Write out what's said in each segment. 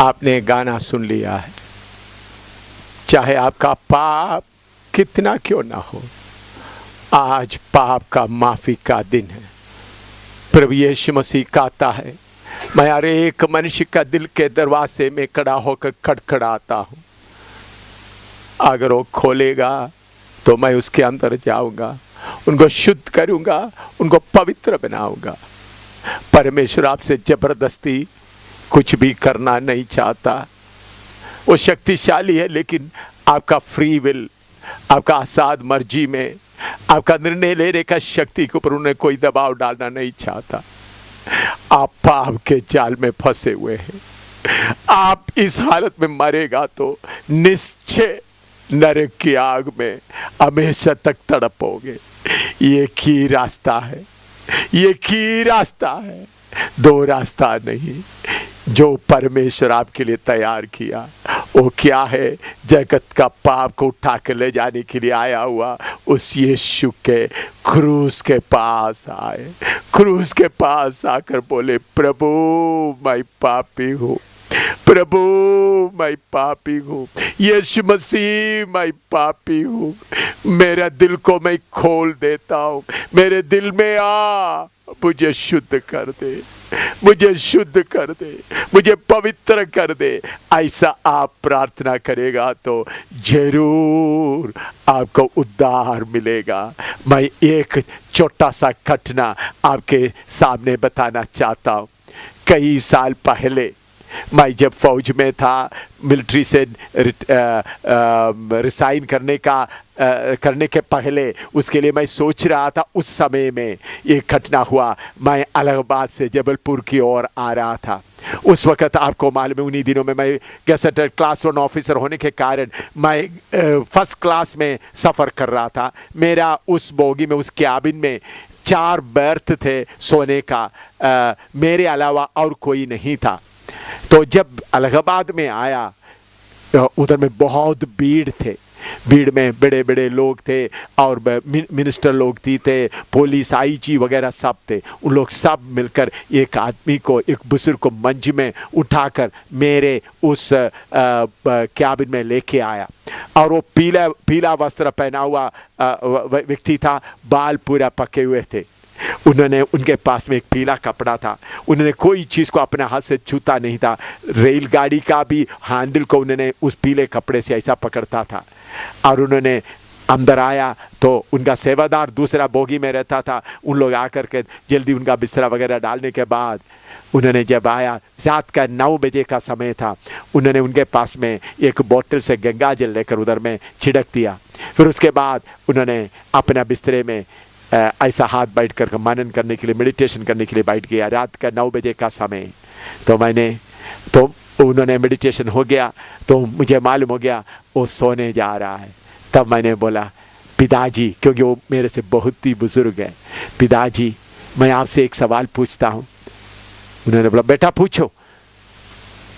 आपने गाना सुन लिया है, चाहे आपका पाप कितना क्यों ना हो, आज पाप का माफी का दिन है। प्रभु यीशु मसीह कहता है, मैं हर एक मनुष्य का दिल के दरवाजे में खड़ा होकर खड़खड़ाता हूं, अगर वो खोलेगा तो मैं उसके अंदर जाऊंगा, उनको शुद्ध करूंगा, उनको पवित्र बनाऊंगा। परमेश्वर आपसे जबरदस्ती कुछ भी करना नहीं चाहता। वो शक्तिशाली है, लेकिन आपका फ्री विल, आपका आजाद मर्जी में आपका निर्णय लेने का शक्ति के ऊपर उन्हें कोई दबाव डालना नहीं चाहता। आप पाप के जाल में फंसे हुए हैं। आप इस हालत में मरेगा तो निश्चय नरक की आग में हमेशा तक तड़पोगे। ये की रास्ता है, ये की रास्ता है, दो रास्ता नहीं। जो परमेश्वर आपके लिए तैयार किया वो क्या है? जगत का पाप को उठा के ले जाने के लिए आया हुआ उस यीशु के क्रूस के पास आए, क्रूस के पास आकर बोले, प्रभु मैं पापी हूँ, प्रभु मैं पापी हूँ, यीशु मसीह मैं पापी हूँ, मेरा दिल को मैं खोल देता हूँ, मेरे दिल में आ, मुझे शुद्ध कर दे, मुझे शुद्ध कर दे, मुझे पवित्र कर दे। ऐसा आप प्रार्थना करेगा तो जरूर आपको उद्धार मिलेगा। मैं एक छोटा सा घटना आपके सामने बताना चाहता हूँ। कई साल पहले मैं जब फौज में था, मिलिट्री से रिसाइन करने के पहले उसके लिए मैं सोच रहा था। उस समय में एक घटना हुआ। मैं इलाहाबाद से जबलपुर की ओर आ रहा था। उस वक़्त आपको मालूम है, उन्हीं दिनों में मैं गेजेटेड क्लास 1 ऑफिसर होने के कारण मैं फर्स्ट क्लास में सफ़र कर रहा था। मेरा उस बोगी में, उस कैबिन में 4 बर्थ थे सोने का, मेरे अलावा और कोई नहीं था। तो जब इलाहाबाद में आया, उधर में बहुत भीड़ थे, भीड़ में बड़े बड़े लोग थे और मिनिस्टर लोग थे, पुलिस आईजी वगैरह सब थे। उन लोग सब मिलकर एक आदमी को, एक बुजुर्ग को मंच में उठाकर मेरे उस कैबिन में लेके आया। और वो पीला वस्त्र पहना हुआ व्यक्ति था, बाल पूरा पके हुए थे। उन्होंने, उनके पास में एक पीला कपड़ा था, उन्होंने कोई चीज़ को अपने हाथ से छूता नहीं था। रेलगाड़ी का भी हैंडल को उन्होंने उस पीले कपड़े से ऐसा पकड़ता था। और उन्होंने अंदर आया तो उनका सेवादार दूसरा बोगी में रहता था। उन लोग आकर के जल्दी उनका बिस्तरा वगैरह डालने के बाद उन्होंने जब आया, रात का 9 बजे का समय था, उन्होंने उनके पास में एक बोतल से गंगा जल लेकर उधर में छिड़क दिया। फिर उसके बाद उन्होंने अपना बिस्तरे में ऐसा हाथ बैठ कर मनन करने के लिए, मेडिटेशन करने के लिए बैठ गया। रात का 9 बजे का समय तो उन्होंने मेडिटेशन हो गया तो मुझे मालूम हो गया वो सोने जा रहा है। तब मैंने बोला, पिताजी, क्योंकि वो मेरे से बहुत ही बुजुर्ग है, पिताजी मैं आपसे एक सवाल पूछता हूँ। उन्होंने बोला, बेटा पूछो।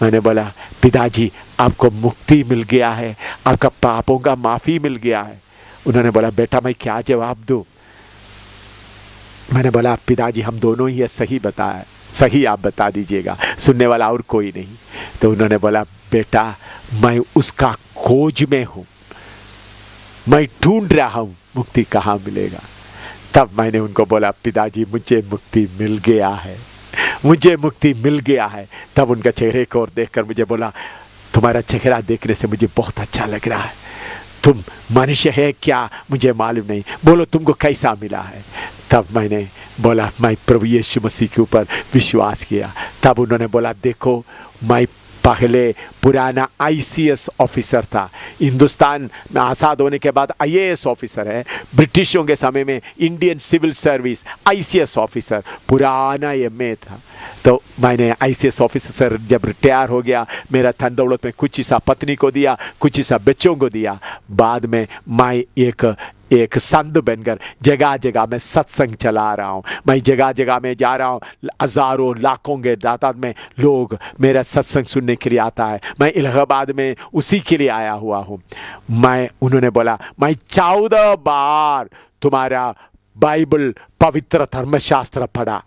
मैंने बोला, पिताजी आपको मुक्ति मिल गया है, आपका पापों का माफ़ी मिल गया है। उन्होंने बोला, बेटा मैं क्या जवाब दूँ? मैंने बोला, पिताजी हम दोनों ही सही बताया, सही आप बता दीजिएगा, सुनने वाला और कोई नहीं। तो उन्होंने बोला, बेटा मैं उसका खोज में हूँ, मैं ढूंढ रहा हूँ मुक्ति कहाँ मिलेगा। तब मैंने उनको बोला, पिताजी मुझे मुक्ति मिल गया है, मुझे मुक्ति मिल गया है। तब उनका चेहरे को और देखकर मुझे बोला, तुम्हारा चेहरा देखने से मुझे बहुत अच्छा लग रहा है, तुम मनुष्य है क्या मुझे मालूम नहीं, बोलो तुमको कैसा मिला है। तब मैंने बोला, मैं प्रभु यीशु मसीह के ऊपर विश्वास किया। तब उन्होंने बोला, देखो मैं पहले पुराना ICS ऑफिसर था, हिंदुस्तान में आज़ाद होने के बाद IAS ऑफिसर है, ब्रिटिशों के समय में Indian civil service ICS officer, पुराना MA था। तो मैंने ICS ऑफिसर जब रिटायर हो गया, मेरा धन दौलत में कुछ हिस्सा पत्नी को दिया, कुछ हिस्सा बच्चों को दिया। बाद में मैं एक संत बनकर जगह जगह में सत्संग चला रहा हूँ। मैं जगह जगह में जा रहा हूँ, हज़ारों लाखों के तादाद में लोग मेरा सत्संग सुनने के लिए आता है। मैं इलाहाबाद में उसी के लिए आया हुआ हूँ। उन्होंने बोला, मैं 14 बार तुम्हारा बाइबल पवित्र धर्मशास्त्र पढ़ा,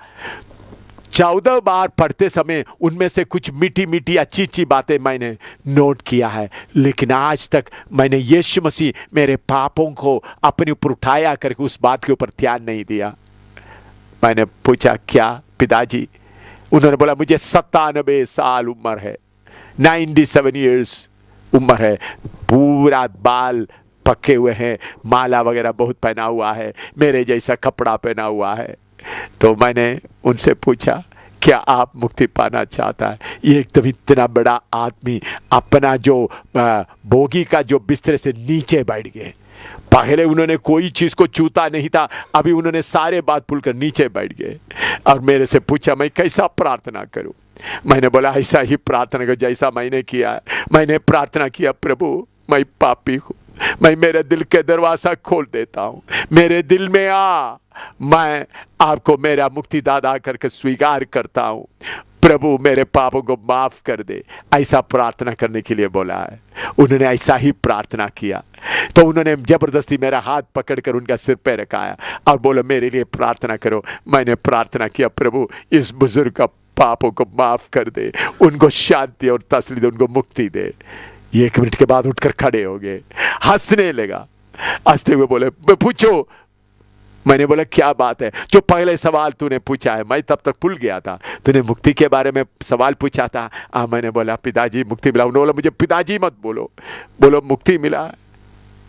14 बार पढ़ते समय उनमें से कुछ मीठी मीठी अच्छी अच्छी बातें मैंने नोट किया है, लेकिन आज तक मैंने यीशु मसीह मेरे पापों को अपने ऊपर उठाया करके उस बात के ऊपर ध्यान नहीं दिया। मैंने पूछा क्या पिताजी? उन्होंने बोला मुझे 97 साल उम्र है, 97 इयर्स उम्र है, पूरा बाल पके हुए हैं, माला वगैरह बहुत पहना हुआ है, मेरे जैसा कपड़ा पहना हुआ है। तो मैंने उनसे पूछा क्या आप मुक्ति पाना चाहता है? ये एकदम इतना बड़ा आदमी अपना जो बोगी का जो बिस्तर से नीचे बैठ गए। पहले उन्होंने कोई चीज को छूता नहीं था, अभी उन्होंने सारे बात भूलकर नीचे बैठ गए और मेरे से पूछा मैं कैसा प्रार्थना करूं? मैंने बोला ऐसा ही प्रार्थना करो जैसा मैंने किया है। मैंने प्रार्थना किया, प्रभु मैं पापी हूं, मैं मेरे दिल के दरवाजा खोल देता हूं, मेरे दिल में आ, मैं आपको मेरा मुक्तिदाता करके स्वीकार करता हूं, प्रभु मेरे पापों को माफ कर दे। ऐसा प्रार्थना करने के लिए बोला है। उन्होंने ऐसा ही प्रार्थना किया तो उन्होंने जबरदस्ती मेरा हाथ पकड़कर उनका सिर पे रखाया और बोला मेरे लिए प्रार्थना करो। मैंने प्रार्थना किया, प्रभु इस बुजुर्ग का पापों को माफ कर दे, उनको शांति और तसल्ली दे, उनको मुक्ति दे। 1 मिनट के बाद उठकर खड़े हो गए, हंसने लगा, हंसते हुए बोले पूछो। मैंने बोला क्या बात है? जो पहले सवाल तूने पूछा है, मैं तब तक भूल गया था, तूने मुक्ति के बारे में सवाल पूछा था। मैंने बोला पिताजी मुक्ति मिला। उन्होंने बोला मुझे पिताजी मत बोलो, बोलो मुक्ति मिला है।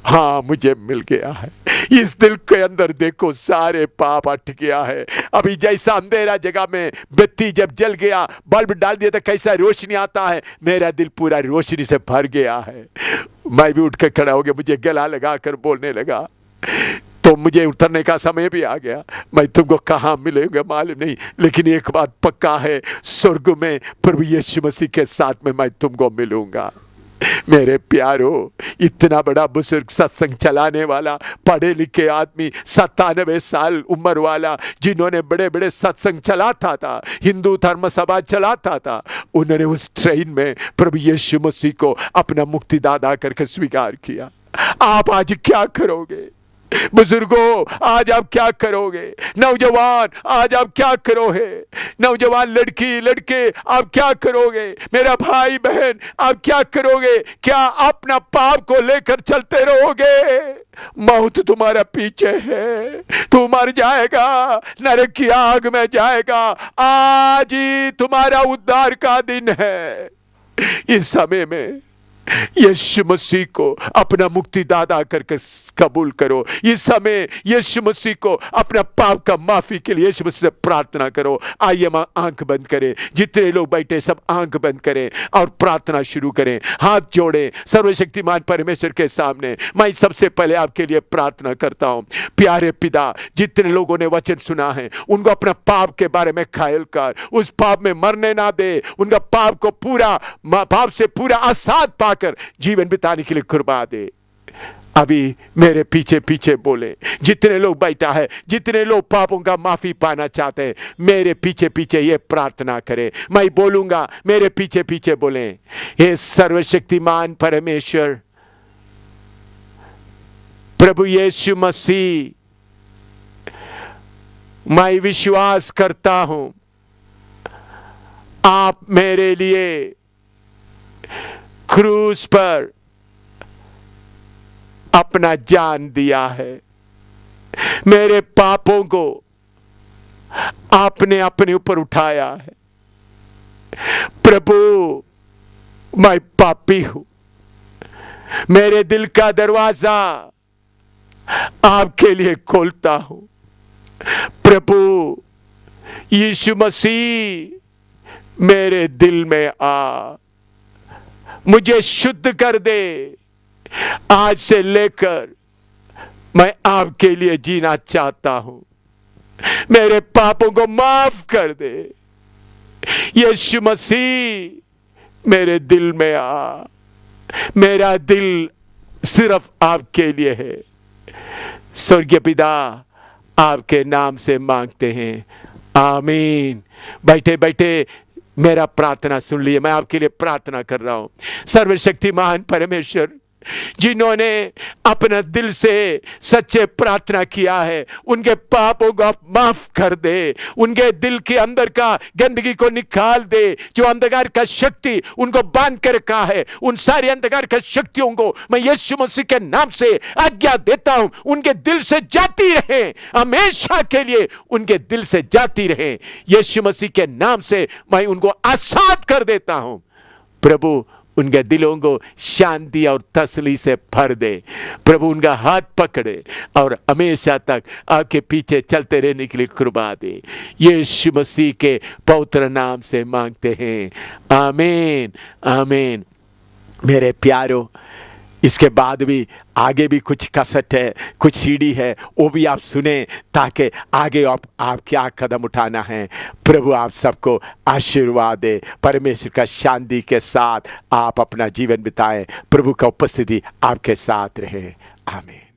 हाँ मुझे मिल गया है। इस दिल के अंदर देखो सारे पाप हट गया है। अभी जैसा अंधेरा जगह में बत्ती जब जल गया, बल्ब डाल दिया तो कैसा रोशनी आता है, मेरा दिल पूरा रोशनी से भर गया है। मैं भी उठकर खड़ा हो गया, मुझे गला लगाकर बोलने लगा, तो मुझे उतरने का समय भी आ गया। मैं तुमको कहाँ मिलेगा मालूम नहीं, लेकिन एक बात पक्का है, स्वर्ग में प्रभु यीशु मसीह के साथ में मैं तुमको मिलूंगा। मेरे प्यारो, इतना बड़ा बुजुर्ग, सत्संग चलाने वाला, पढ़े लिखे आदमी, 97 साल उम्र वाला, जिन्होंने बड़े बड़े सत्संग चलाता था, हिंदू धर्म सभा चलाता था, उन्होंने उस ट्रेन में प्रभु यीशु मसीह को अपना मुक्तिदाता करके स्वीकार किया। आप आज क्या करोगे? बुजुर्गों आज आप क्या करोगे? नौजवान आज आप क्या करोगे? नौजवान लड़की लड़के आप क्या करोगे? मेरा भाई बहन आप क्या करोगे? क्या अपना पाप को लेकर चलते रहोगे? मौत तुम्हारा पीछे है, तू मर जाएगा, नरक की आग में जाएगा। आज ही तुम्हारा उद्धार का दिन है। इस समय में यीशु मसीह को अपना मुक्तिदाता करके कबूल करो। इस समय यीशु मसीह को अपना पाप का माफी के लिए यीशु मसीह से प्रार्थना करो। आइए हम आंख बंद करें, जितने लोग बैठे सब आंख बंद करें और प्रार्थना शुरू करें। हाथ जोड़ें सर्वशक्तिमान परमेश्वर के सामने। मैं सबसे पहले आपके लिए प्रार्थना करता हूं। प्यारे पिता, जितने लोगों ने वचन सुना है उनको अपना पाप के बारे में ख्याल कर, उस पाप में मरने ना दे, उनका पाप को पूरा पाप से पूरा आजाद पाकर जीवन बिताने के लिए कृपा दे। अभी मेरे पीछे पीछे बोले, जितने लोग बैठा है, जितने लोग पापों का माफी पाना चाहते हैं, मेरे पीछे पीछे ये प्रार्थना करें। मैं बोलूंगा, मेरे पीछे पीछे बोले, हे सर्वशक्तिमान परमेश्वर प्रभु यीशु मसीह, मैं विश्वास करता हूं आप मेरे लिए क्रूस पर अपना जान दिया है। मेरे पापों को आपने अपने ऊपर उठाया है। प्रभु मैं पापी हूं, मेरे दिल का दरवाजा आपके लिए खोलता हूं। प्रभु यीशु मसीह मेरे दिल में आ, मुझे शुद्ध कर दे। आज से लेकर मैं आपके लिए जीना चाहता हूं। मेरे पापों को माफ कर दे। यीशु मसीह मेरे दिल में आ। मेरा दिल सिर्फ आपके लिए है। स्वर्गीय पिता, आपके नाम से मांगते हैं, आमीन। बैठे बैठे मेरा प्रार्थना सुन लिए। मैं आपके लिए प्रार्थना कर रहा हूं। सर्वशक्तिमान परमेश्वर, जिन्होंने अपना दिल से सच्चे प्रार्थना किया है, उनके पापों को आप माफ कर दे, उनके दिल के अंदर का गंदगी को निकाल दे, जो अंधकार का शक्ति उनको बांध कर रखा है, उन सारे अंधकार का शक्तियों को मैं यीशु मसीह के नाम से आज्ञा देता हूं, उनके दिल से जाती रहे, हमेशा के लिए उनके दिल से जाती रहे। यीशु मसीह के नाम से मैं उनको आजाद कर देता हूं। प्रभु उनके दिलों को शांति और तसल्ली से भर दे। प्रभु उनका हाथ पकड़े और हमेशा तक आपके पीछे चलते रहने के लिए कृपा दे। यीशु मसीह के पवित्र नाम से मांगते हैं, आमीन आमीन। मेरे प्यारों, इसके बाद भी आगे भी कुछ कसट है, कुछ सीढ़ी है, वो भी आप सुने ताकि आगे आप क्या कदम उठाना है। प्रभु आप सबको आशीर्वाद दे। परमेश्वर का शांति के साथ आप अपना जीवन बिताएं। प्रभु का उपस्थिति आपके साथ रहे। आमीन।